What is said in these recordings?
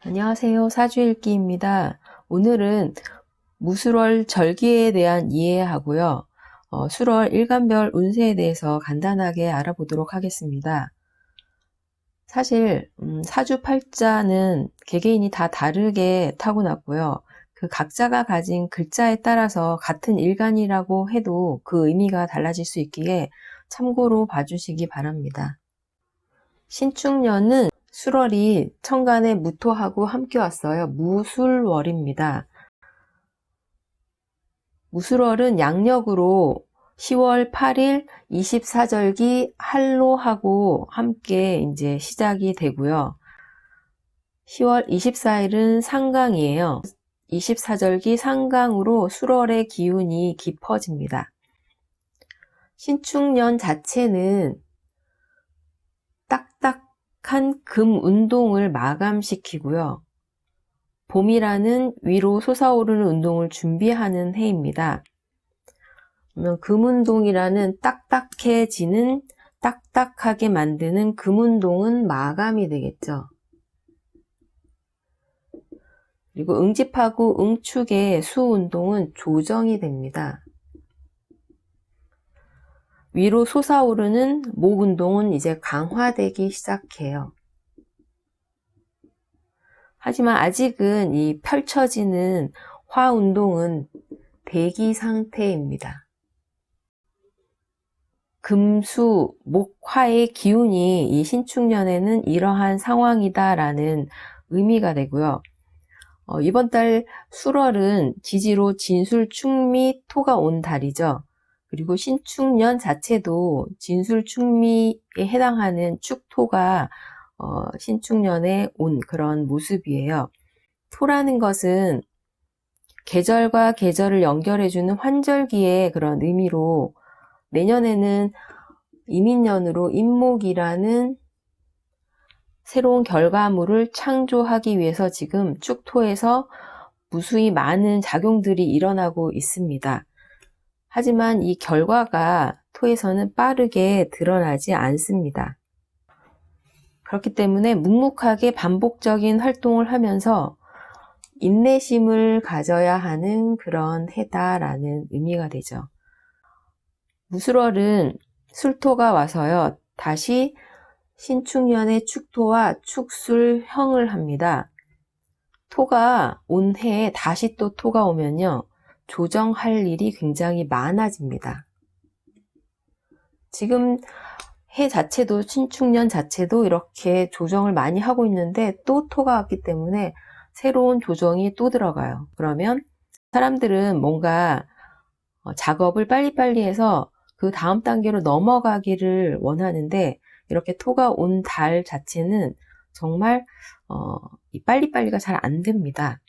안녕하세요. 사주읽기입니다. 오늘은 무술월 절기에 대한 이해하고요. 술월 일간별 운세에 대해서 간단하게 알아보도록 하겠습니다. 사실 사주팔자는 개개인이 다 다르게 타고났고요. 그 각자가 가진 글자에 따라서 같은 일간이라고 해도 그 의미가 달라질 수 있기에 참고로 봐주시기 바랍니다. 신축년은 술월이 천간에 무토하고 함께 왔어요. 무술월입니다. 무술월은 양력으로 10월 8일 24절기 한로하고 함께 이제 시작이 되고요. 10월 24일은 상강이에요. 24절기 상강으로 술월의 기운이 깊어집니다. 신축년 자체는 딱딱한 금 운동을 마감시키고요. 봄이라는 위로 솟아오르는 운동을 준비하는 해입니다. 그러면 금운동이라는 딱딱해지는, 딱딱하게 만드는 금운동은 마감이 되겠죠. 그리고 응집하고 응축의 수운동은 조정이 됩니다. 위로 솟아오르는 목운동은 이제 강화되기 시작해요. 하지만 아직은 이 펼쳐지는 화운동은 대기 상태입니다. 금수, 목, 화의 기운이 이 신축년에는 이러한 상황이다라는 의미가 되고요. 이번 달 술월은 지지로 진술, 축미, 토가 온 달이죠. 그리고 신축년 자체도 진술, 축미에 해당하는 축토가 신축년에 온 그런 모습이에요. 토라는 것은 계절과 계절을 연결해주는 환절기의 그런 의미로 내년에는 이민년으로 임목이라는 새로운 결과물을 창조하기 위해서 지금 축토에서 무수히 많은 작용들이 일어나고 있습니다. 하지만 이 결과가 토에서는 빠르게 드러나지 않습니다. 그렇기 때문에 묵묵하게 반복적인 활동을 하면서 인내심을 가져야 하는 그런 해다라는 의미가 되죠. 무술월은 술토가 와서요. 다시 신축년의 축토와 축술형을 합니다. 토가 온 해에 다시 또 토가 오면요. 조정할 일이 굉장히 많아집니다. 지금 해 자체도 신축년 자체도 이렇게 조정을 많이 하고 있는데 또 토가 왔기 때문에 새로운 조정이 또 들어가요. 그러면 사람들은 뭔가 작업을 빨리빨리 해서 그 다음 단계로 넘어가기를 원하는데 이렇게 토가 온 달 자체는 정말 이 빨리빨리가 잘 안 됩니다.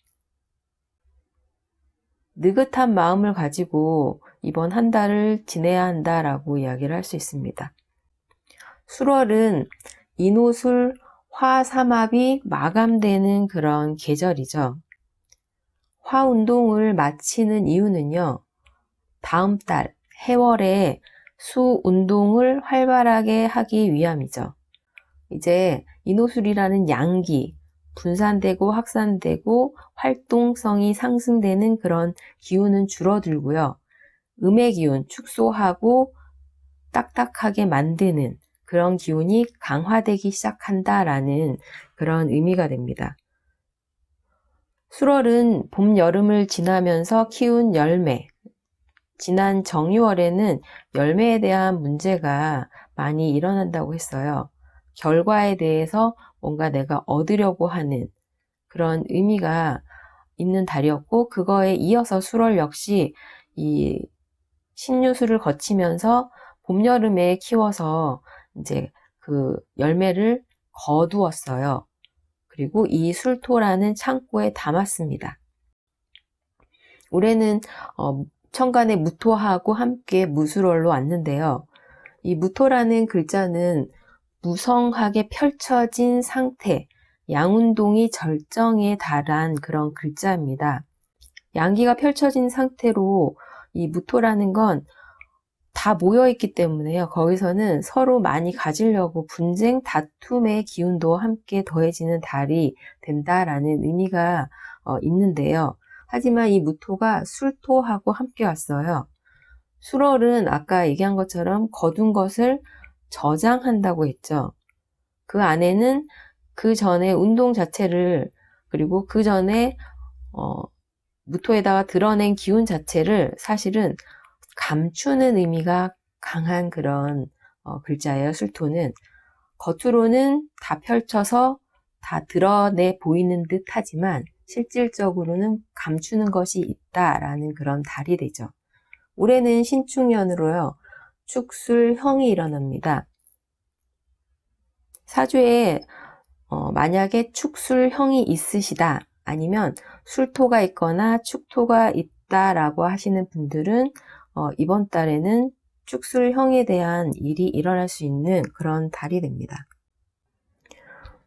느긋한 마음을 가지고 이번 한 달을 지내야 한다라고 이야기를 할 수 있습니다. 술월은 인호술, 화삼합이 마감되는 그런 계절이죠. 화운동을 마치는 이유는요. 다음 달 해월에 수운동을 활발하게 하기 위함이죠. 이제 인호술이라는 양기, 분산되고 확산되고 활동성이 상승되는 그런 기운은 줄어들고요. 음의 기운, 축소하고 딱딱하게 만드는 그런 기운이 강화되기 시작한다라는 그런 의미가 됩니다. 술월은 봄, 여름을 지나면서 키운 열매, 지난 정유월에는 열매에 대한 문제가 많이 일어난다고 했어요. 결과에 대해서 뭔가 내가 얻으려고 하는 그런 의미가 있는 달이었고 그거에 이어서 술월 역시 이 신유술을 거치면서 봄, 여름에 키워서 이제 그 열매를 거두었어요. 그리고 이 술토라는 창고에 담았습니다. 올해는 천간에 무토하고 함께 무술월로 왔는데요. 이 무토라는 글자는 무성하게 펼쳐진 상태, 양운동이 절정에 달한 그런 글자입니다. 양기가 펼쳐진 상태로 이 무토라는 건 다 모여있기 때문에요. 거기서는 서로 많이 가지려고 분쟁, 다툼의 기운도 함께 더해지는 달이 된다라는 의미가 있는데요. 하지만 이 무토가 술토하고 함께 왔어요. 술월은 아까 얘기한 것처럼 거둔 것을 저장한다고 했죠. 그 안에는 그 전에 운동 자체를, 그리고 그 전에 무토에다가 드러낸 기운 자체를 사실은 감추는 의미가 강한 그런 글자예요. 술토는 겉으로는 다 펼쳐서 다 드러내 보이는 듯 하지만 실질적으로는 감추는 것이 있다라는 그런 달이 되죠. 올해는 신축년으로요. 축술형이 일어납니다. 사주에 만약에 축술형이 있으시다, 아니면 술토가 있거나 축토가 있다라고 하시는 분들은 이번 달에는 축술형에 대한 일이 일어날 수 있는 그런 달이 됩니다.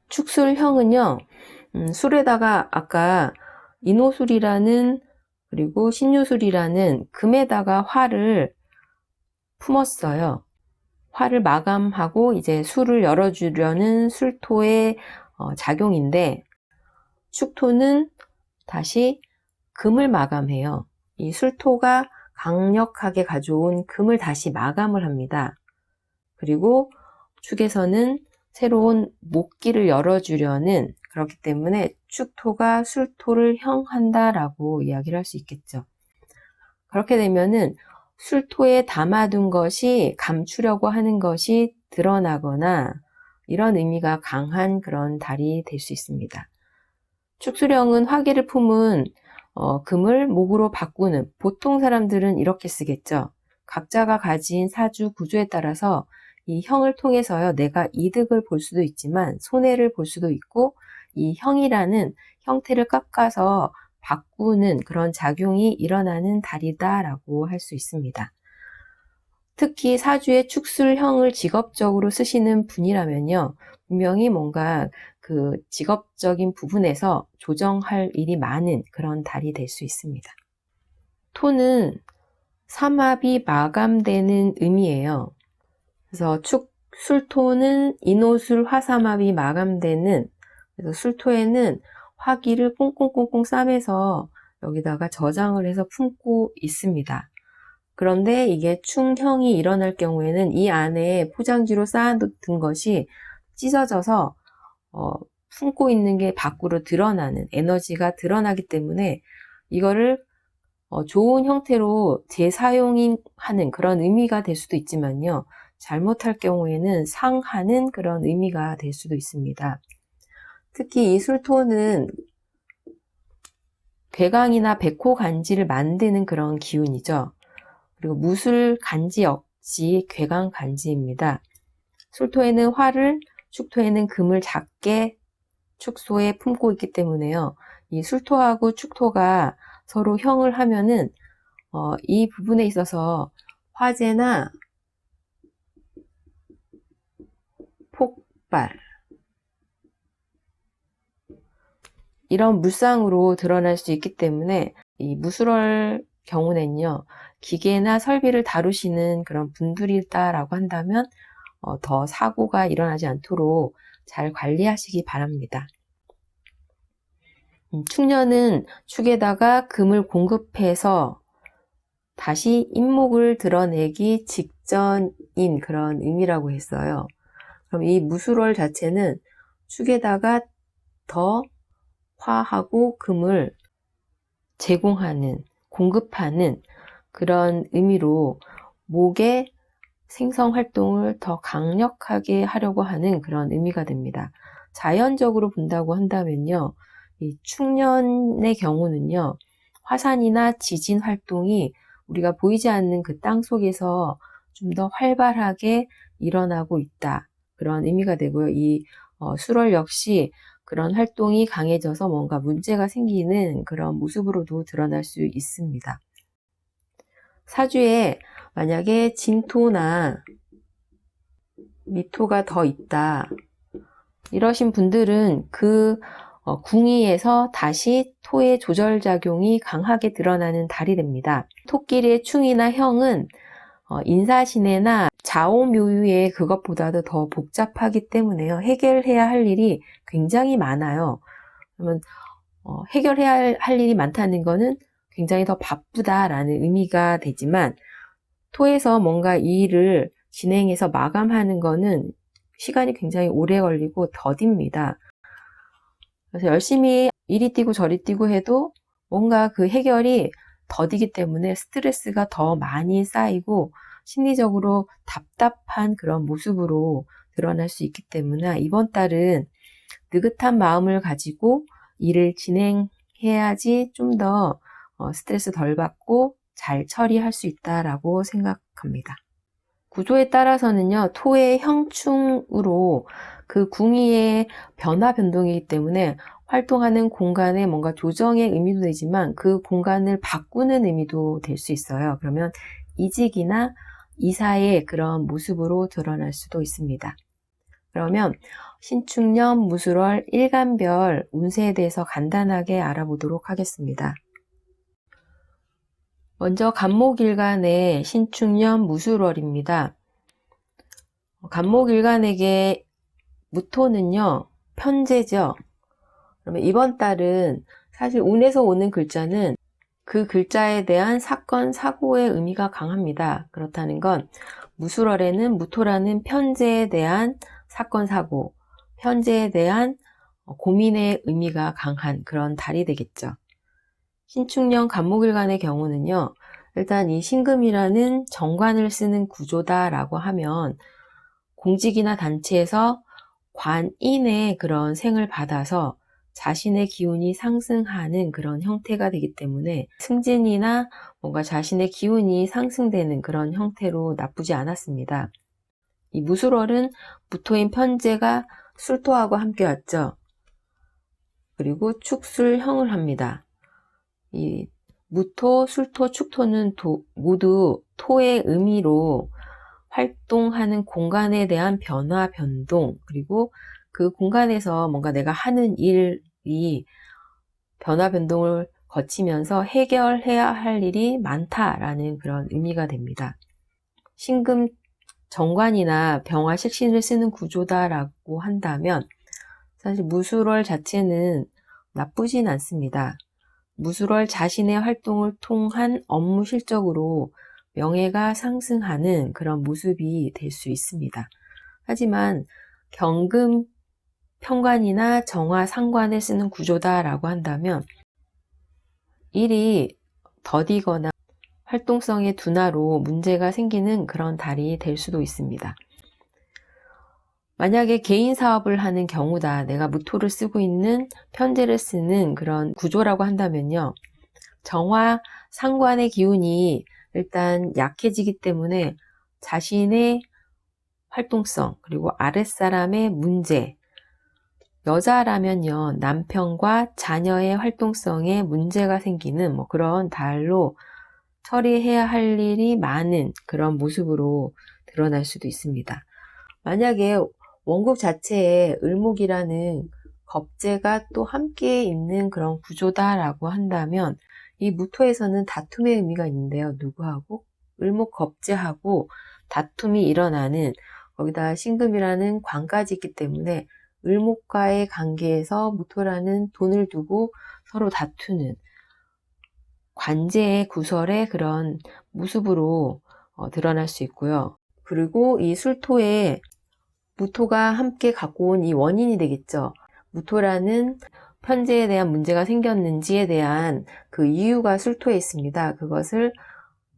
축술형은요, 술에다가 아까 인호술이라는, 그리고 신유술이라는 금에다가 화를 품었어요. 화를 마감하고 이제 술을 열어주려는 술토의 작용인데, 축토는 다시 금을 마감해요. 이 술토가 강력하게 가져온 금을 다시 마감을 합니다. 그리고 축에서는 새로운 목기를 열어주려는, 그렇기 때문에 축토가 술토를 형한다라고 이야기를 할 수 있겠죠. 그렇게 되면은 술토에 담아둔 것이, 감추려고 하는 것이 드러나거나 이런 의미가 강한 그런 달이 될 수 있습니다. 축술형은 화기를 품은 금을 목으로 바꾸는, 보통 사람들은 이렇게 쓰겠죠. 각자가 가진 사주 구조에 따라서 이 형을 통해서요, 내가 이득을 볼 수도 있지만 손해를 볼 수도 있고, 이 형이라는 형태를 깎아서 바꾸는 그런 작용이 일어나는 달이다라고 할 수 있습니다. 특히 사주에 축술형을 직업적으로 쓰시는 분이라면요, 분명히 뭔가 그 직업적인 부분에서 조정할 일이 많은 그런 달이 될 수 있습니다. 토는 삼합이 마감되는 의미예요. 그래서 술토는 인호술 화삼합이 마감되는, 그래서 술토에는 화기를 꽁꽁꽁꽁 싸매서 여기다가 저장을 해서 품고 있습니다. 그런데 이게 충형이 일어날 경우에는 이 안에 포장지로 쌓아둔 것이 찢어져서 품고 있는 게 밖으로 드러나는, 에너지가 드러나기 때문에 이거를 좋은 형태로 재사용하는 그런 의미가 될 수도 있지만요, 잘못할 경우에는 상하는 그런 의미가 될 수도 있습니다. 특히 이 술토는 괴강이나 백호간지를 만드는 그런 기운이죠. 그리고 무술 간지 역시 괴강 간지입니다. 술토에는 화를, 축토에는 금을 작게 축소에 품고 있기 때문에요. 이 술토하고 축토가 서로 형을 하면은 이 부분에 있어서 화재나 폭발, 이런 물상으로 드러날 수 있기 때문에 이 무술월 경우는요, 기계나 설비를 다루시는 그런 분들이다라고 한다면 더 사고가 일어나지 않도록 잘 관리하시기 바랍니다. 축년은 축에다가 금을 공급해서 다시 인목을 드러내기 직전인 그런 의미라고 했어요. 그럼 이 무술월 자체는 축에다가 더 화하고 금을 제공하는, 공급하는 그런 의미로 목의 생성 활동을 더 강력하게 하려고 하는 그런 의미가 됩니다. 자연적으로 본다고 한다면요, 이 축년의 경우는요, 화산이나 지진 활동이 우리가 보이지 않는 그 땅 속에서 좀 더 활발하게 일어나고 있다, 그런 의미가 되고요. 이 술월 역시 그런 활동이 강해져서 뭔가 문제가 생기는 그런 모습으로도 드러날 수 있습니다. 사주에 만약에 진토나 미토가 더 있다, 이러신 분들은 그 궁위에서 다시 토의 조절작용이 강하게 드러나는 달이 됩니다. 토끼리의 충이나 형은 인사신해나 자오묘유의 그것보다도 더 복잡하기 때문에요. 해결해야 할 일이 굉장히 많아요. 그러면 해결해야 할 일이 많다는 거는 굉장히 더 바쁘다라는 의미가 되지만 토에서 뭔가 이 일을 진행해서 마감하는 거는 시간이 굉장히 오래 걸리고 더딥니다. 그래서 열심히 이리 뛰고 저리 뛰고 해도 뭔가 그 해결이 더디기 때문에 스트레스가 더 많이 쌓이고 심리적으로 답답한 그런 모습으로 드러날 수 있기 때문에 이번 달은 느긋한 마음을 가지고 일을 진행해야지 좀 더 스트레스 덜 받고 잘 처리할 수 있다라고 생각합니다. 구조에 따라서는요, 토의 형충으로 그 궁이의 변화 변동이기 때문에 활동하는 공간에 뭔가 조정의 의미도 되지만 그 공간을 바꾸는 의미도 될 수 있어요. 그러면 이직이나 이사의 그런 모습으로 드러날 수도 있습니다. 그러면 신축년 무술월 일간별 운세에 대해서 간단하게 알아보도록 하겠습니다. 먼저 간목일간의 신축년 무술월입니다. 간목일간에게 무토는요, 편재죠. 그러면 이번 달은 사실 운에서 오는 글자는 그 글자에 대한 사건, 사고의 의미가 강합니다. 그렇다는 건 무술월에는 무토라는 편재에 대한 사건, 사고, 편재에 대한 고민의 의미가 강한 그런 달이 되겠죠. 신축년 간목일간의 경우는요, 일단 이 신금이라는 정관을 쓰는 구조다라고 하면 공직이나 단체에서 관인의 그런 생을 받아서 자신의 기운이 상승하는 그런 형태가 되기 때문에 승진이나 뭔가 자신의 기운이 상승되는 그런 형태로 나쁘지 않았습니다. 이 무술월은 무토인 편재가 술토하고 함께 왔죠. 그리고 축술형을 합니다. 이 무토, 술토, 축토는 모두 토의 의미로 활동하는 공간에 대한 변화, 변동, 그리고 그 공간에서 뭔가 내가 하는 일이 변화, 변동을 거치면서 해결해야 할 일이 많다라는 그런 의미가 됩니다. 신금 정관이나 병화 식신을 쓰는 구조다라고 한다면 사실 무술월 자체는 나쁘진 않습니다. 무술월 자신의 활동을 통한 업무 실적으로 명예가 상승하는 그런 모습이 될 수 있습니다. 하지만 경금 편관이나 정화 상관을 쓰는 구조다라고 한다면 일이 더디거나 활동성의 둔화로 문제가 생기는 그런 달이 될 수도 있습니다. 만약에 개인 사업을 하는 경우다, 내가 무토를 쓰고 있는 편재를 쓰는 그런 구조라고 한다면요, 정화 상관의 기운이 일단 약해지기 때문에 자신의 활동성, 그리고 아랫사람의 문제, 여자라면요, 남편과 자녀의 활동성에 문제가 생기는 그런 달로 처리해야 할 일이 많은 그런 모습으로 드러날 수도 있습니다. 만약에 원국 자체에 을목이라는 겁재가 또 함께 있는 그런 구조다라고 한다면 이 무토에서는 다툼의 의미가 있는데요. 누구하고? 을목 겁재하고 다툼이 일어나는, 거기다 신금이라는 관까지 있기 때문에 을목과의 관계에서 무토라는 돈을 두고 서로 다투는 관제의 구설의 그런 모습으로 드러날 수 있고요. 그리고 이 술토에 무토가 함께 갖고 온 이 원인이 되겠죠. 무토라는 편재에 대한 문제가 생겼는지에 대한 그 이유가 술토에 있습니다. 그것을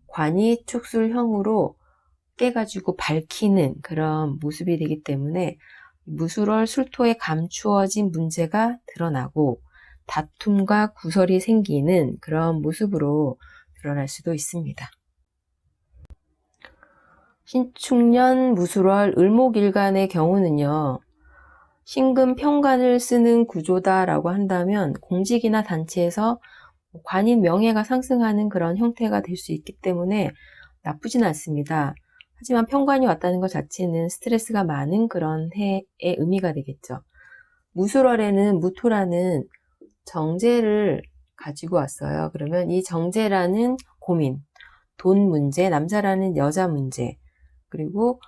관이 축술형으로 깨가지고 밝히는 그런 모습이 되기 때문에 무술월 술토에 감추어진 문제가 드러나고 다툼과 구설이 생기는 그런 모습으로 드러날 수도 있습니다. 신축년 무술월 을목일간의 경우는요, 신금 편관을 쓰는 구조다라고 한다면 공직이나 단체에서 관인 명예가 상승하는 그런 형태가 될 수 있기 때문에 나쁘진 않습니다. 하지만 편관이 왔다는 것 자체는 스트레스가 많은 그런 해의 의미가 되겠죠. 무술월에는 무토라는 정제를 가지고 왔어요. 그러면 이 정제라는 고민, 돈 문제, 남자라는 여자 문제, 그리고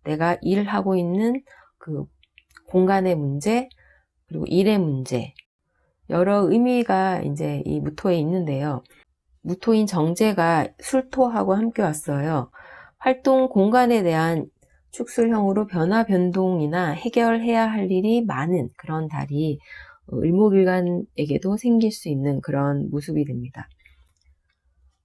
내가 일하고 있는 그 공간의 문제, 그리고 일의 문제, 여러 의미가 이제 이 무토에 있는데요. 무토인 정제가 술토하고 함께 왔어요. 활동 공간에 대한 축술형으로 변화 변동이나 해결해야 할 일이 많은 그런 달이 을목일간에게도 생길 수 있는 그런 모습이 됩니다.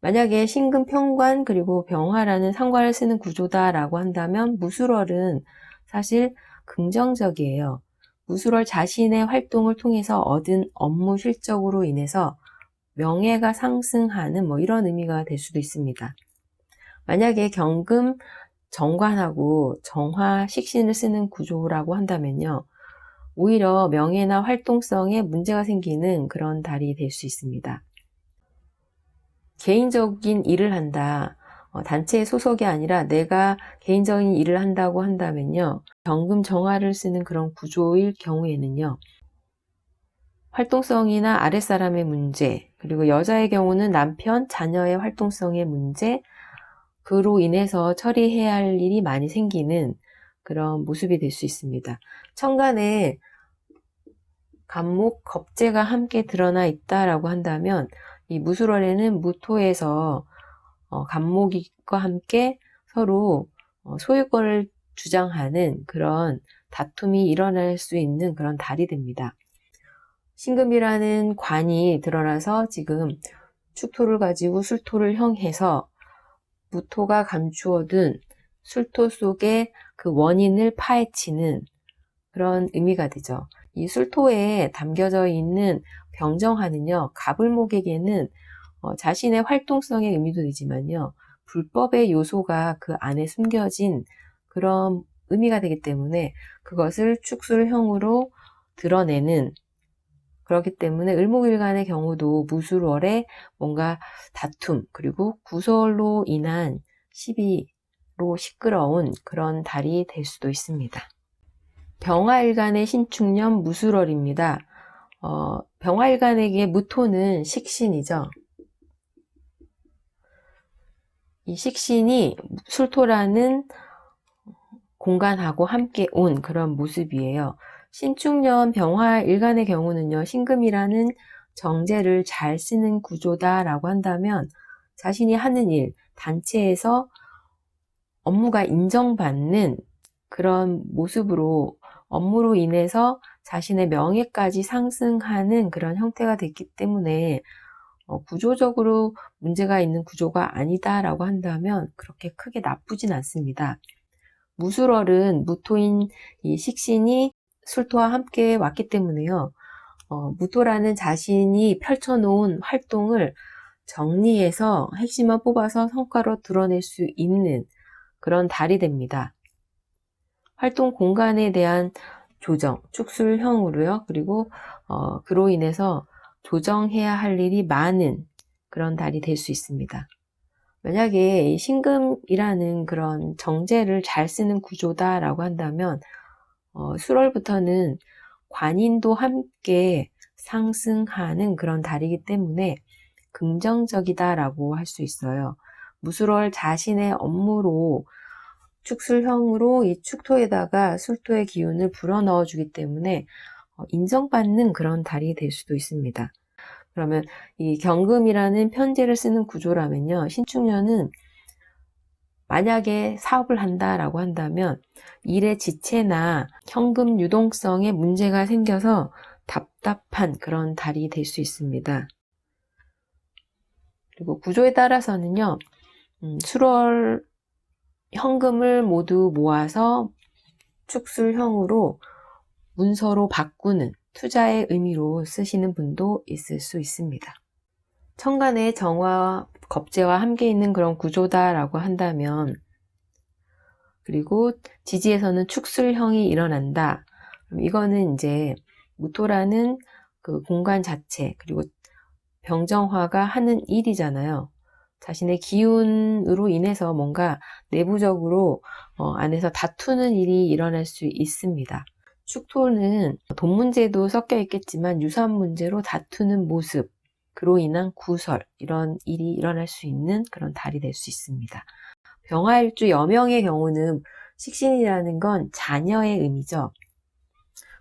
만약에 신금 평관 그리고 병화라는 상관을 쓰는 구조다라고 한다면 무술월은 사실 긍정적이에요. 무술월 자신의 활동을 통해서 얻은 업무 실적으로 인해서 명예가 상승하는 이런 의미가 될 수도 있습니다. 만약에 경금 정관하고 정화 식신을 쓰는 구조라고 한다면요. 오히려 명예나 활동성에 문제가 생기는 그런 달이 될 수 있습니다. 개인적인 일을 한다. 단체의 소속이 아니라 내가 개인적인 일을 한다고 한다면요. 경금 정화를 쓰는 그런 구조일 경우에는요. 활동성이나 아랫사람의 문제, 그리고 여자의 경우는 남편, 자녀의 활동성의 문제, 그로 인해서 처리해야 할 일이 많이 생기는 그런 모습이 될 수 있습니다. 천간에 간목, 겁재가 함께 드러나 있다라고 한다면 이 무술월에는 무토에서 간목과 함께 서로 소유권을 주장하는 그런 다툼이 일어날 수 있는 그런 달이 됩니다. 신금이라는 관이 드러나서 지금 축토를 가지고 술토를 형해서 무토가 감추어둔 술토 속에 그 원인을 파헤치는 그런 의미가 되죠. 이 술토에 담겨져 있는 병정화는요, 갑을목에게는 자신의 활동성의 의미도 되지만요, 불법의 요소가 그 안에 숨겨진 그런 의미가 되기 때문에 그것을 축술형으로 드러내는, 그렇기 때문에 을목일간의 경우도 무술월에 뭔가 다툼 그리고 구설로 인한 시비로 시끄러운 그런 달이 될 수도 있습니다. 병화일간의 신축년 무술월입니다. 병화일간에게 무토는 식신이죠. 이 식신이 술토라는 공간하고 함께 온 그런 모습이에요. 신축년 병화일간의 경우는요, 신금이라는 정제를 잘 쓰는 구조다라고 한다면 자신이 하는 일, 단체에서 업무가 인정받는 그런 모습으로 업무로 인해서 자신의 명예까지 상승하는 그런 형태가 됐기 때문에 구조적으로 문제가 있는 구조가 아니다라고 한다면 그렇게 크게 나쁘진 않습니다. 무술월은 무토인 이 식신이 술토와 함께 왔기 때문에요. 무토라는 자신이 펼쳐놓은 활동을 정리해서 핵심만 뽑아서 성과로 드러낼 수 있는 그런 달이 됩니다. 활동 공간에 대한 조정, 축술형으로요. 그리고 그로 인해서 조정해야 할 일이 많은 그런 달이 될 수 있습니다. 만약에 신금이라는 그런 정제를 잘 쓰는 구조다라고 한다면 수월부터는 관인도 함께 상승하는 그런 달이기 때문에 긍정적이다라고 할 수 있어요. 무술월 자신의 업무로 축술형으로 이 축토에다가 술토의 기운을 불어넣어 주기 때문에 인정받는 그런 달이 될 수도 있습니다. 그러면 이 경금이라는 편제를 쓰는 구조라면요, 신축년은 만약에 사업을 한다라고 한다면 일의 지체나 현금 유동성에 문제가 생겨서 답답한 그런 달이 될 수 있습니다. 그리고 구조에 따라서는요, 술월 현금을 모두 모아서 축술형으로 문서로 바꾸는 투자의 의미로 쓰시는 분도 있을 수 있습니다. 천간에 정화와 겁재와 함께 있는 그런 구조다라고 한다면, 그리고 지지에서는 축술형이 일어난다. 이거는 이제 무토라는 그 공간 자체, 그리고 병정화가 하는 일이잖아요. 자신의 기운으로 인해서 뭔가 내부적으로 안에서 다투는 일이 일어날 수 있습니다. 축토는 돈 문제도 섞여 있겠지만 유산 문제로 다투는 모습, 그로 인한 구설, 이런 일이 일어날 수 있는 그런 달이 될 수 있습니다. 병화일주 여명의 경우는 식신이라는 건 자녀의 의미죠.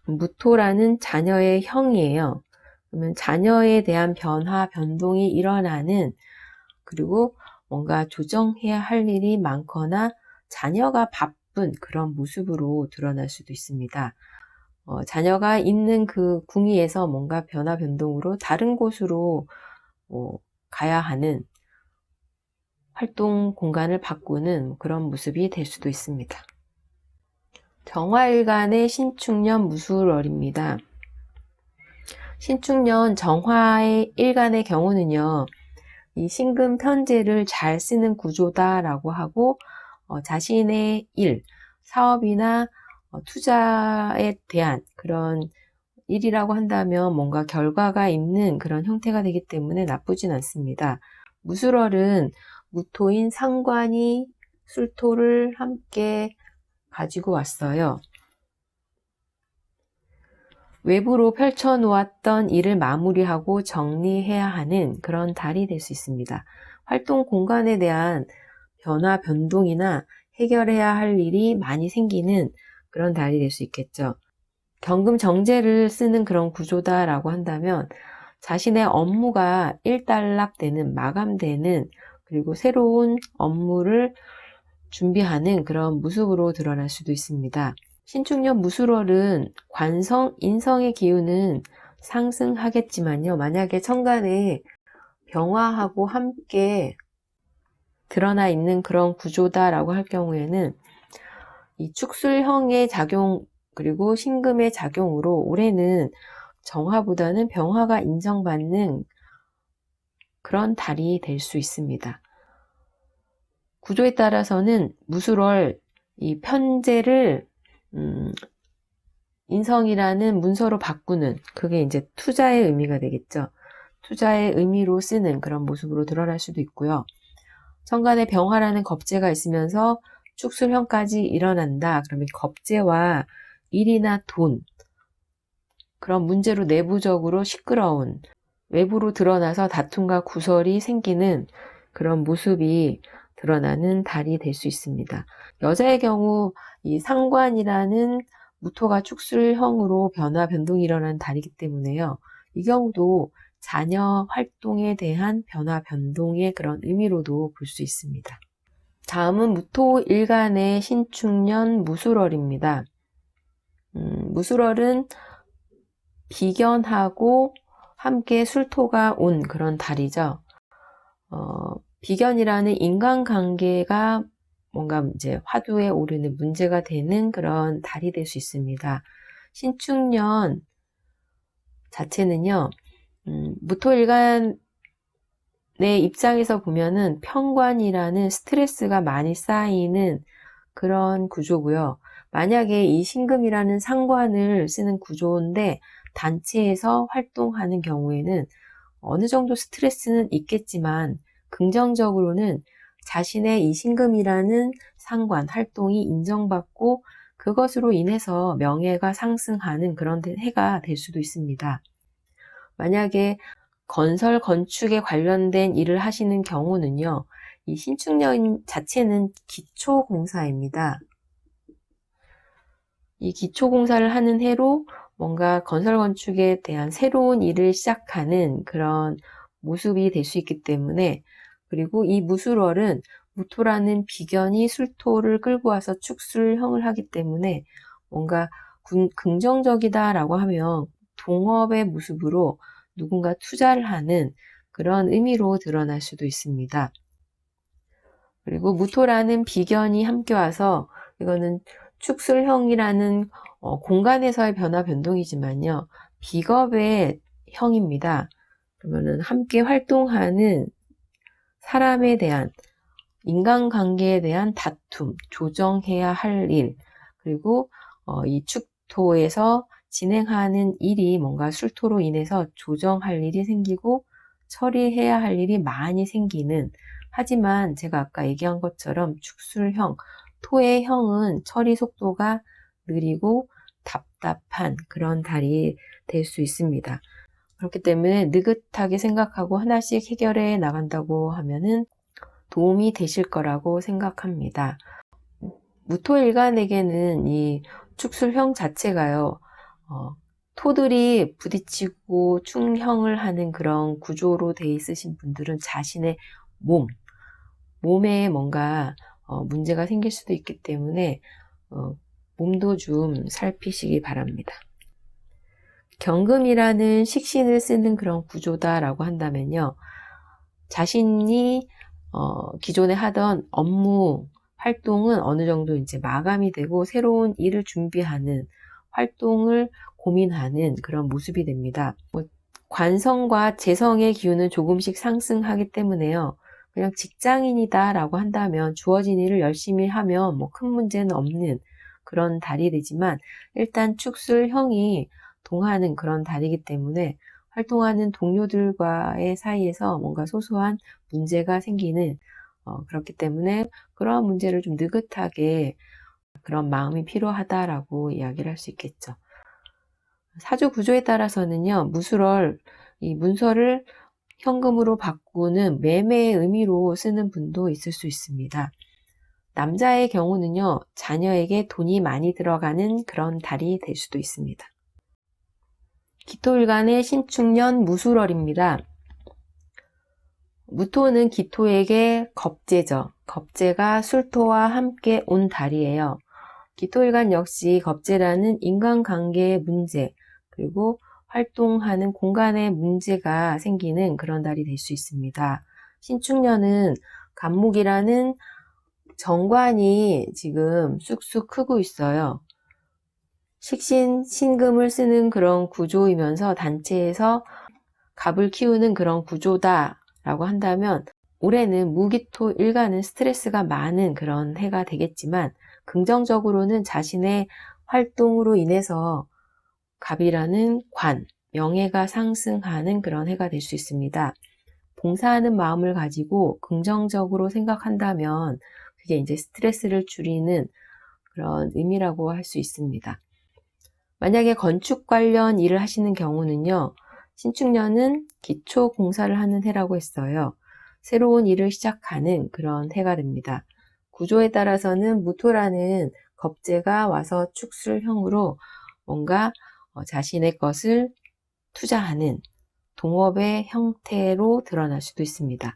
무토라는 자녀의 형이에요. 그러면 자녀에 대한 변화, 변동이 일어나는, 그리고 뭔가 조정해야 할 일이 많거나 자녀가 바쁜 그런 모습으로 드러날 수도 있습니다. 자녀가 있는 그 궁위에서 뭔가 변화, 변동으로 다른 곳으로 가야 하는 활동 공간을 바꾸는 그런 모습이 될 수도 있습니다. 정화일간의 신축년 무술월입니다. 신축년 정화의 일간의 경우는요, 이 신금 편제를 잘 쓰는 구조다라고 하고, 자신의 일, 사업이나 투자에 대한 그런 일이라고 한다면 뭔가 결과가 있는 그런 형태가 되기 때문에 나쁘진 않습니다. 무술월은 무토인 상관이 술토를 함께 가지고 왔어요. 외부로 펼쳐놓았던 일을 마무리하고 정리해야 하는 그런 달이 될 수 있습니다. 활동 공간에 대한 변화, 변동이나 해결해야 할 일이 많이 생기는 그런 달이 될 수 있겠죠. 경금 정제를 쓰는 그런 구조다라고 한다면 자신의 업무가 일단락되는, 마감되는, 그리고 새로운 업무를 준비하는 그런 모습으로 드러날 수도 있습니다. 신축년 무술월은 관성, 인성의 기운은 상승하겠지만요. 만약에 천간에 병화하고 함께 드러나 있는 그런 구조다라고 할 경우에는 이 축술형의 작용, 그리고 신금의 작용으로 올해는 정화보다는 병화가 인정받는 그런 달이 될 수 있습니다. 구조에 따라서는 무술월 이 편제를 인성이라는 문서로 바꾸는, 그게 이제 투자의 의미가 되겠죠. 투자의 의미로 쓰는 그런 모습으로 드러날 수도 있고요. 천간에 병화라는 겁재가 있으면서 축술형까지 일어난다. 그러면 겁재와 일이나 돈, 그런 문제로 내부적으로 시끄러운, 외부로 드러나서 다툼과 구설이 생기는 그런 모습이 드러나는 달이 될 수 있습니다. 여자의 경우 이 상관이라는 무토가 축술형으로 변화, 변동이 일어나는 달이기 때문에요. 이 경우도 자녀 활동에 대한 변화, 변동의 그런 의미로도 볼 수 있습니다. 다음은 무토일간의 신축년 무술월입니다. 무술월은 비견하고 함께 술토가 온 그런 달이죠. 비견이라는 인간관계가 뭔가 이제 화두에 오르는 문제가 되는 그런 달이 될 수 있습니다. 신축년 자체는요, 무토일간의 입장에서 보면은 편관이라는 스트레스가 많이 쌓이는 그런 구조고요. 만약에 이 신금이라는 상관을 쓰는 구조인데 단체에서 활동하는 경우에는 어느 정도 스트레스는 있겠지만 긍정적으로는 자신의 이 신금이라는 상관, 활동이 인정받고 그것으로 인해서 명예가 상승하는 그런 해가 될 수도 있습니다. 만약에 건설, 건축에 관련된 일을 하시는 경우는요, 이 신축년 자체는 기초공사입니다. 이 기초공사를 하는 해로 뭔가 건설, 건축에 대한 새로운 일을 시작하는 그런 모습이 될 수 있기 때문에, 그리고 이 무술월은 무토라는 비견이 술토를 끌고 와서 축술형을 하기 때문에 뭔가 긍정적이다라고 하면 동업의 모습으로 누군가 투자를 하는 그런 의미로 드러날 수도 있습니다. 그리고 무토라는 비견이 함께 와서 이거는 축술형이라는 공간에서의 변화 변동이지만요. 비겁의 형입니다. 그러면은 함께 활동하는 사람에 대한, 인간관계에 대한 다툼, 조정해야 할 일, 그리고 이 축토에서 진행하는 일이 뭔가 술토로 인해서 조정할 일이 생기고 처리해야 할 일이 많이 생기는, 하지만 제가 아까 얘기한 것처럼 축술형, 토의 형은 처리 속도가 느리고 답답한 그런 달이 될 수 있습니다. 그렇기 때문에 느긋하게 생각하고 하나씩 해결해 나간다고 하면은 도움이 되실 거라고 생각합니다. 무토일간에게는 이 축술형 자체가요, 토들이 부딪히고 충형을 하는 그런 구조로 돼 있으신 분들은 자신의 몸에 뭔가 문제가 생길 수도 있기 때문에 몸도 좀 살피시기 바랍니다. 경금이라는 식신을 쓰는 그런 구조다라고 한다면요, 자신이 기존에 하던 업무 활동은 어느 정도 이제 마감이 되고 새로운 일을 준비하는 활동을 고민하는 그런 모습이 됩니다. 관성과 재성의 기운은 조금씩 상승하기 때문에요. 그냥 직장인이다 라고 한다면 주어진 일을 열심히 하면 뭐 큰 문제는 없는 그런 달이 되지만, 일단 축술형이 동하는 그런 달이기 때문에 활동하는 동료들과의 사이에서 뭔가 소소한 문제가 생기는, 그렇기 때문에 그러한 문제를 좀 느긋하게 그런 마음이 필요하다라고 이야기를 할 수 있겠죠. 사주 구조에 따라서는요, 이 문서를 현금으로 바꾸는 매매의 의미로 쓰는 분도 있을 수 있습니다. 남자의 경우는요, 자녀에게 돈이 많이 들어가는 그런 달이 될 수도 있습니다. 기토일간의 신축년 무술월입니다. 무토는 기토에게 겁재죠. 겁재가 술토와 함께 온 달이에요. 기토일간 역시 겁재라는 인간관계의 문제, 그리고 활동하는 공간에 문제가 생기는 그런 달이 될 수 있습니다. 신축년은 간목이라는 정관이 지금 쑥쑥 크고 있어요. 식신, 신금을 쓰는 그런 구조이면서 단체에서 갑을 키우는 그런 구조다라고 한다면, 올해는 무기토 일간은 스트레스가 많은 그런 해가 되겠지만, 긍정적으로는 자신의 활동으로 인해서 갑이라는 명예가 상승하는 그런 해가 될 수 있습니다. 봉사하는 마음을 가지고 긍정적으로 생각한다면 그게 이제 스트레스를 줄이는 그런 의미라고 할 수 있습니다. 만약에 건축 관련 일을 하시는 경우는요, 신축년은 기초 공사를 하는 해라고 했어요. 새로운 일을 시작하는 그런 해가 됩니다. 구조에 따라서는 무토라는 겁재가 와서 축술형으로 뭔가 자신의 것을 투자하는 동업의 형태로 드러날 수도 있습니다.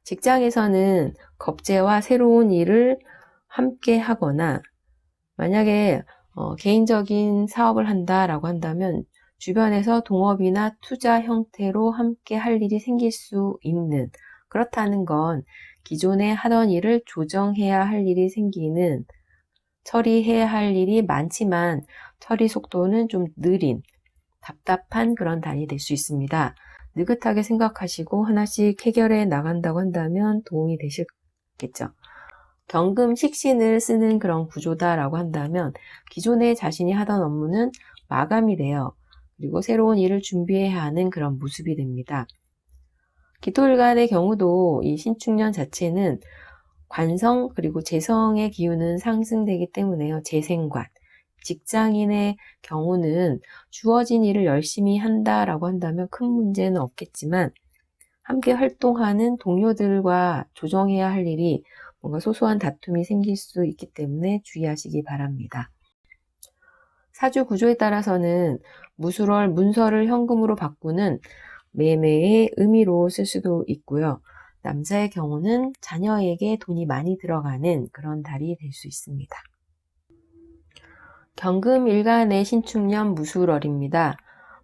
직장에서는 겁재와 새로운 일을 함께 하거나, 만약에 개인적인 사업을 한다라고 한다면 주변에서 동업이나 투자 형태로 함께 할 일이 생길 수 있는, 그렇다는 건 기존에 하던 일을 조정해야 할 일이 생기는, 처리해야 할 일이 많지만 처리 속도는 좀 느린, 답답한 그런 달이 될 수 있습니다. 느긋하게 생각하시고 하나씩 해결해 나간다고 한다면 도움이 되시겠죠. 경금 식신을 쓰는 그런 구조다라고 한다면 기존에 자신이 하던 업무는 마감이 돼요. 그리고 새로운 일을 준비해야 하는 그런 모습이 됩니다. 기토일간의 경우도 이 신축년 자체는 관성 그리고 재성의 기운은 상승되기 때문에요. 재생관. 직장인의 경우는 주어진 일을 열심히 한다라고 한다면 큰 문제는 없겠지만, 함께 활동하는 동료들과 조정해야 할 일이 뭔가 소소한 다툼이 생길 수 있기 때문에 주의하시기 바랍니다. 사주 구조에 따라서는 무술월 문서를 현금으로 바꾸는 매매의 의미로 쓸 수도 있고요. 남자의 경우는 자녀에게 돈이 많이 들어가는 그런 달이 될 수 있습니다. 경금일간의 신축년 무술월입니다.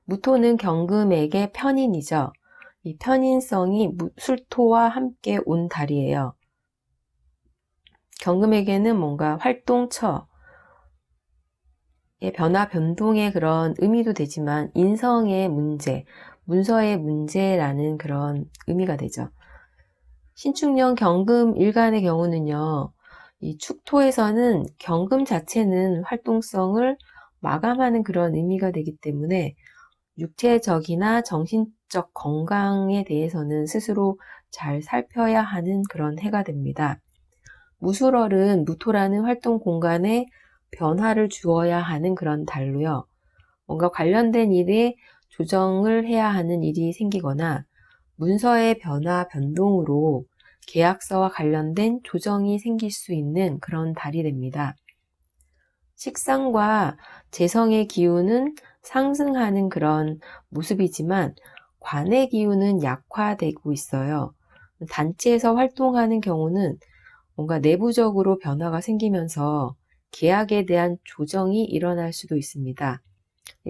무토는 경금에게 편인이죠. 이 편인성이 술토와 함께 온 달이에요. 경금에게는 뭔가 활동처의 변화, 변동의 그런 의미도 되지만 인성의 문제, 문서의 문제라는 그런 의미가 되죠. 신축년 경금일간의 경우는요, 이 축토에서는 경금 자체는 활동성을 마감하는 그런 의미가 되기 때문에 육체적이나 정신적 건강에 대해서는 스스로 잘 살펴야 하는 그런 해가 됩니다. 무술월은 무토라는 활동 공간에 변화를 주어야 하는 그런 달로요. 뭔가 관련된 일에 조정을 해야 하는 일이 생기거나 문서의 변화, 변동으로 계약서와 관련된 조정이 생길 수 있는 그런 달이 됩니다. 식상과 재성의 기운은 상승하는 그런 모습이지만 관의 기운은 약화되고 있어요. 단체에서 활동하는 경우는 뭔가 내부적으로 변화가 생기면서 계약에 대한 조정이 일어날 수도 있습니다.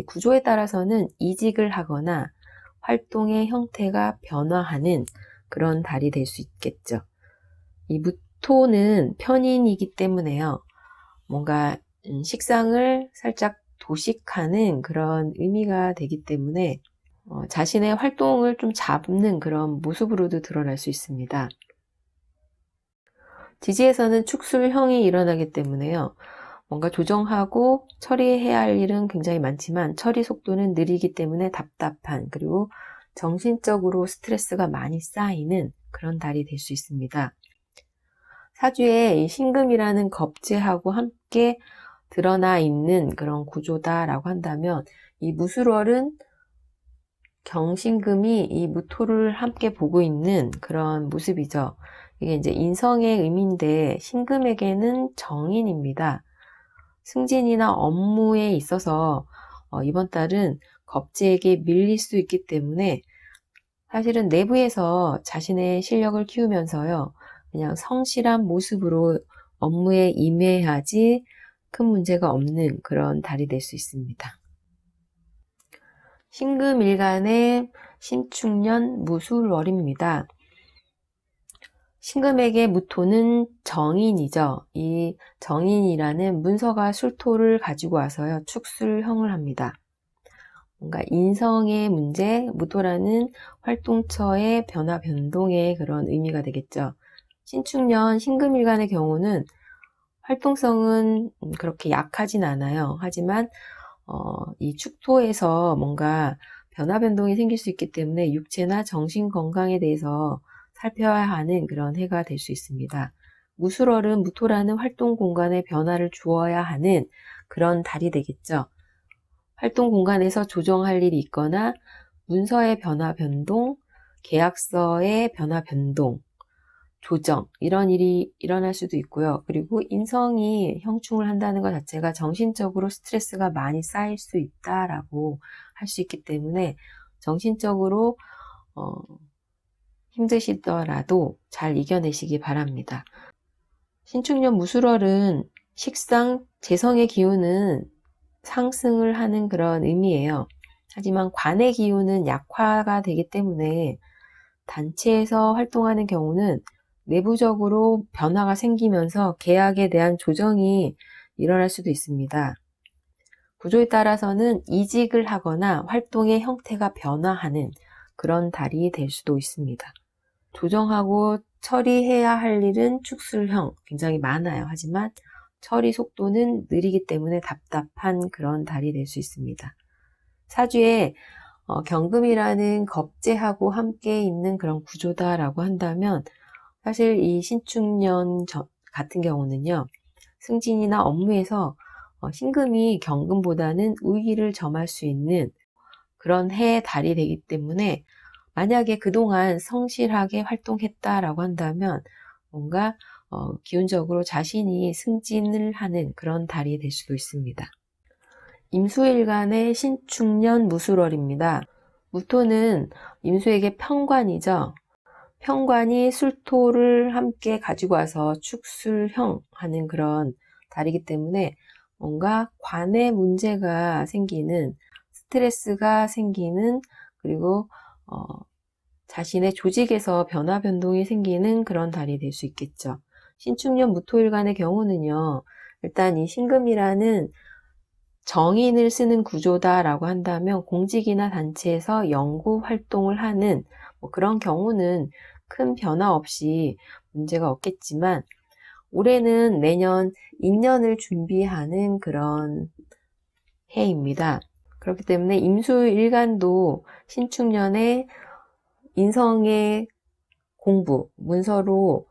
구조에 따라서는 이직을 하거나 활동의 형태가 변화하는 그런 달이 될 수 있겠죠. 이 무토는 편인이기 때문에요. 뭔가 식상을 살짝 도식하는 그런 의미가 되기 때문에 자신의 활동을 좀 잡는 그런 모습으로도 드러날 수 있습니다. 지지에서는 축술형이 일어나기 때문에요. 뭔가 조정하고 처리해야 할 일은 굉장히 많지만 처리 속도는 느리기 때문에 답답한, 그리고 정신적으로 스트레스가 많이 쌓이는 그런 달이 될 수 있습니다. 사주에 이 신금이라는 겁재하고 함께 드러나 있는 그런 구조다라고 한다면 이 무술월은 경신금이 이 무토를 함께 보고 있는 그런 모습이죠. 이게 이제 인성의 의미인데 신금에게는 정인입니다. 승진이나 업무에 있어서 이번 달은 겁재에게 밀릴 수 있기 때문에 사실은 내부에서 자신의 실력을 키우면서요, 그냥 성실한 모습으로 업무에 임해야지 큰 문제가 없는 그런 달이 될 수 있습니다. 신금일간의 신축년 무술월입니다. 신금에게 무토는 정인이죠. 이 정인이라는 문서가 술토를 가지고 와서요, 축술형을 합니다. 뭔가 인성의 문제, 무토라는 활동처의 변화, 변동의 그런 의미가 되겠죠. 신축년, 신금일간의 경우는 활동성은 그렇게 약하진 않아요. 하지만 이 축토에서 뭔가 변화, 변동이 생길 수 있기 때문에 육체나 정신 건강에 대해서 살펴야 하는 그런 해가 될 수 있습니다. 무술월은 무토라는 활동 공간에 변화를 주어야 하는 그런 달이 되겠죠. 활동 공간에서 조정할 일이 있거나 문서의 변화, 변동, 계약서의 변화, 변동, 조정, 이런 일이 일어날 수도 있고요. 그리고 인성이 형충을 한다는 것 자체가 정신적으로 스트레스가 많이 쌓일 수 있다라고 할 수 있기 때문에 정신적으로 힘드시더라도 잘 이겨내시기 바랍니다. 신축년 무술월은 식상, 재성의 기운은 상승을 하는 그런 의미예요. 하지만 관의 기운은 약화가 되기 때문에 단체에서 활동하는 경우는 내부적으로 변화가 생기면서 계약에 대한 조정이 일어날 수도 있습니다. 구조에 따라서는 이직을 하거나 활동의 형태가 변화하는 그런 달이 될 수도 있습니다. 조정하고 처리해야 할 일은 축술형 굉장히 많아요. 하지만 처리 속도는 느리기 때문에 답답한 그런 달이 될 수 있습니다. 사주에 경금이라는 겁재하고 함께 있는 그런 구조다라고 한다면 사실 이 신축년 같은 경우는요, 승진이나 업무에서 신금이 경금보다는 우위를 점할 수 있는 그런 해의 달이 되기 때문에 만약에 그동안 성실하게 활동했다라고 한다면 뭔가 기운적으로 자신이 승진을 하는 그런 달이 될 수도 있습니다. 임수일간의 신축년 무술월입니다. 무토는 임수에게 편관이죠. 편관이 술토를 함께 가지고 와서 축술형 하는 그런 달이기 때문에 뭔가 관에 문제가 생기는, 스트레스가 생기는, 그리고 자신의 조직에서 변화 변동이 생기는 그런 달이 될 수 있겠죠. 신축년 무토일간의 경우는요, 일단 이 신금이라는 정인을 쓰는 구조다라고 한다면 공직이나 단체에서 연구 활동을 하는 그런 경우는 큰 변화 없이 문제가 없겠지만 올해는 내년 인년을 준비하는 그런 해입니다. 그렇기 때문에 임수일간도 신축년에 인성의 공부, 문서로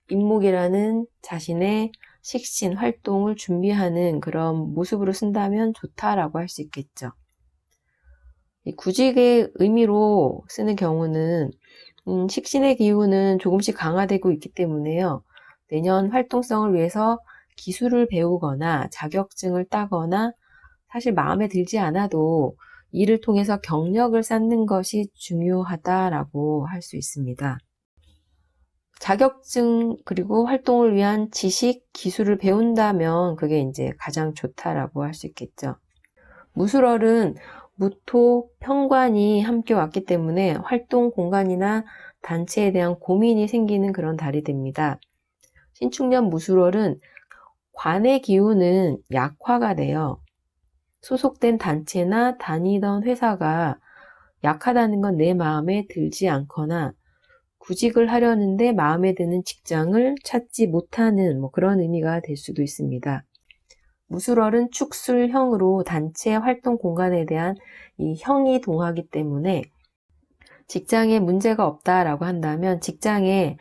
임목이라는 자신의 식신, 활동을 준비하는 그런 모습으로 쓴다면 좋다라고 할 수 있겠죠. 이 구직의 의미로 쓰는 경우는 식신의 기운은 조금씩 강화되고 있기 때문에요. 내년 활동성을 위해서 기술을 배우거나 자격증을 따거나 사실 마음에 들지 않아도 이를 통해서 경력을 쌓는 것이 중요하다라고 할 수 있습니다. 자격증 그리고 활동을 위한 지식, 기술을 배운다면 그게 이제 가장 좋다라고 할 수 있겠죠. 무술월은 무토, 편관이 함께 왔기 때문에 활동 공간이나 단체에 대한 고민이 생기는 그런 달이 됩니다. 신축년 무술월은 관의 기운은 약화가 돼요. 소속된 단체나 다니던 회사가 약하다는 건 내 마음에 들지 않거나 구직을 하려는데 마음에 드는 직장을 찾지 못하는 그런 의미가 될 수도 있습니다. 무술월은 축술형으로 단체 활동 공간에 대한 이 형이 동하기 때문에 직장에 문제가 없다라고 한다면 직장에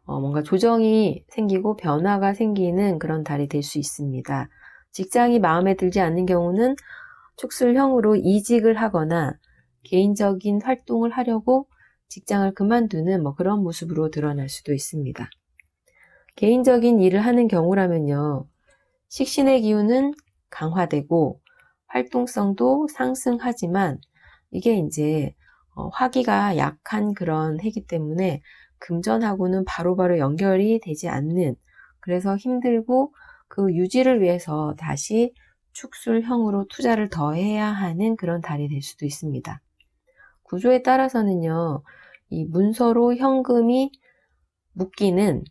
뭔가 조정이 생기고 변화가 생기는 그런 달이 될 수 있습니다. 직장이 마음에 들지 않는 경우는 축술형으로 이직을 하거나 개인적인 활동을 하려고 직장을 그만두는 그런 모습으로 드러날 수도 있습니다. 개인적인 일을 하는 경우라면요. 식신의 기운은 강화되고 활동성도 상승하지만 이게 이제 화기가 약한 그런 해기 때문에 금전하고는 바로바로 연결이 되지 않는, 그래서 힘들고 그 유지를 위해서 다시 축술형으로 투자를 더 해야 하는 그런 달이 될 수도 있습니다. 구조에 따라서는요, 이 문서로 현금이 묶이는,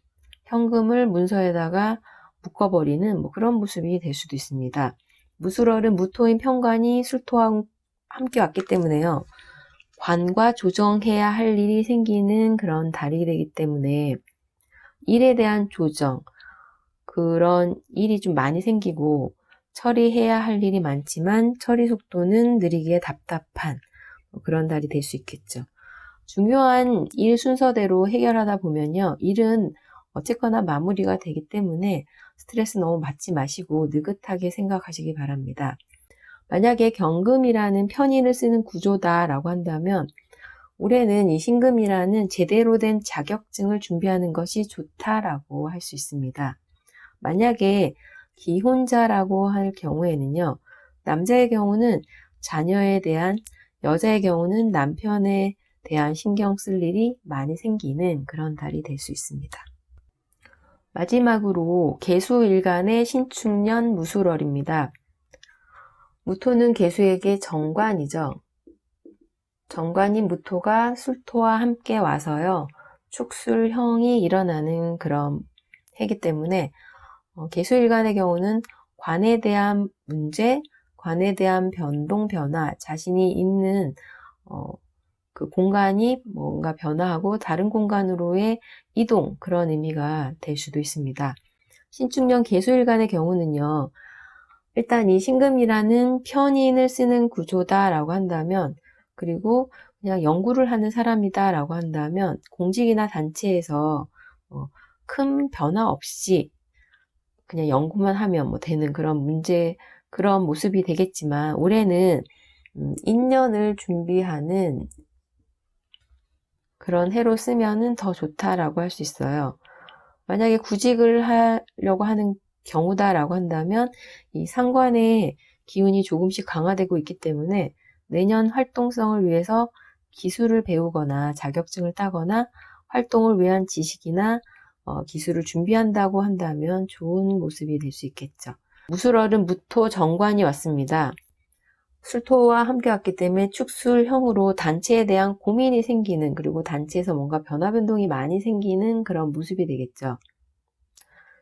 현금을 문서에다가 묶어버리는 그런 모습이 될 수도 있습니다. 무술월은 무토인 편관이 술토와 함께 왔기 때문에요. 관과 조정해야 할 일이 생기는 그런 달이 되기 때문에 일에 대한 조정, 그런 일이 좀 많이 생기고 처리해야 할 일이 많지만 처리 속도는 느리기에 답답한 그런 달이 될 수 있겠죠. 중요한 일 순서대로 해결하다 보면요. 일은 어쨌거나 마무리가 되기 때문에 스트레스 너무 받지 마시고 느긋하게 생각하시기 바랍니다. 만약에 경금이라는 편인을 쓰는 구조다라고 한다면 올해는 이 신금이라는 제대로 된 자격증을 준비하는 것이 좋다라고 할 수 있습니다. 만약에 기혼자라고 할 경우에는요. 남자의 경우는 자녀에 대한, 여자의 경우는 남편에 대한 신경 쓸 일이 많이 생기는 그런 달이 될 수 있습니다. 마지막으로 개수일간의 신축년 무술월입니다. 무토는 개수에게 정관이죠. 정관인 무토가 술토와 함께 와서요. 축술형이 일어나는 그런 해기 때문에 개수일간의 경우는 관에 대한 문제, 관에 대한 변동, 변화, 자신이 있는 그 공간이 뭔가 변화하고 다른 공간으로의 이동, 그런 의미가 될 수도 있습니다. 신축년 개수일간의 경우는요. 일단 이 신금이라는 편인을 쓰는 구조다라고 한다면, 그리고 그냥 연구를 하는 사람이다라고 한다면 공직이나 단체에서 큰 변화 없이 그냥 연구만 하면 되는 그런 문제, 그런 모습이 되겠지만 올해는 인연을 준비하는 그런 해로 쓰면은 더 좋다라고 할 수 있어요. 만약에 구직을 하려고 하는 경우다라고 한다면 이 상관의 기운이 조금씩 강화되고 있기 때문에 내년 활동성을 위해서 기술을 배우거나 자격증을 따거나 활동을 위한 지식이나 기술을 준비한다고 한다면 좋은 모습이 될 수 있겠죠. 무술월은 무토 정관이 왔습니다. 술토와 함께 왔기 때문에 축술형으로 단체에 대한 고민이 생기는, 그리고 단체에서 뭔가 변화 변동이 많이 생기는 그런 모습이 되겠죠.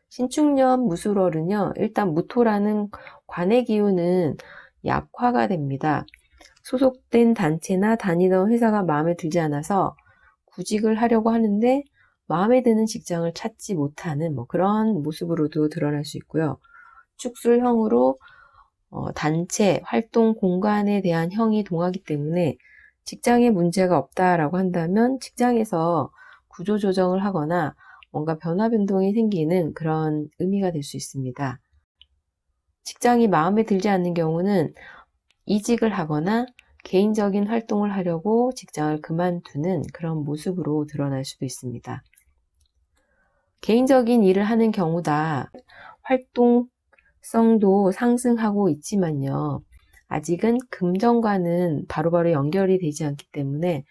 신축년 무술월은요, 일단 무토라는 관의 기운은 약화가 됩니다. 소속된 단체나 다니던 회사가 마음에 들지 않아서 구직을 하려고 하는데 마음에 드는 직장을 찾지 못하는 그런 모습으로도 드러날 수 있고요. 축술형으로 단체, 활동 공간에 대한 형이 동하기 때문에 직장에 문제가 없다라고 한다면 직장에서 구조 조정을 하거나 뭔가 변화 변동이 생기는 그런 의미가 될 수 있습니다. 직장이 마음에 들지 않는 경우는 이직을 하거나 개인적인 활동을 하려고 직장을 그만두는 그런 모습으로 드러날 수도 있습니다. 개인적인 일을 하는 경우다 활동성도 상승하고 있지만요. 아직은 금전과는 바로바로 연결이 되지 않기 때문에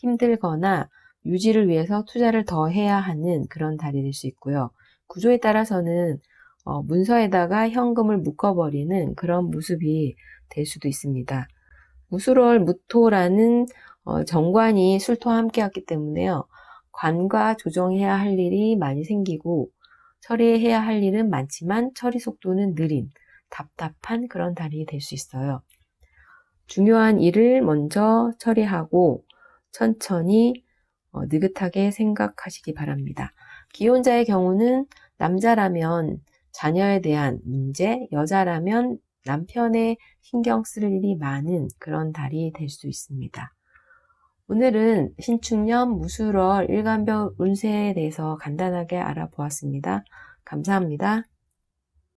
힘들거나 유지를 위해서 투자를 더 해야 하는 그런 달이 될 수 있고요. 구조에 따라서는 문서에다가 현금을 묶어버리는 그런 모습이 될 수도 있습니다. 무술월 무토라는 정관이 술토와 함께 왔기 때문에요. 관과 조정해야 할 일이 많이 생기고 처리해야 할 일은 많지만 처리 속도는 느린 답답한 그런 달이 될 수 있어요. 중요한 일을 먼저 처리하고 천천히 느긋하게 생각하시기 바랍니다. 기혼자의 경우는 남자라면 자녀에 대한 문제, 여자라면 남편의 신경 쓸 일이 많은 그런 달이 될 수 있습니다. 오늘은 신축년 무술월 일간별 운세에 대해서 간단하게 알아보았습니다. 감사합니다.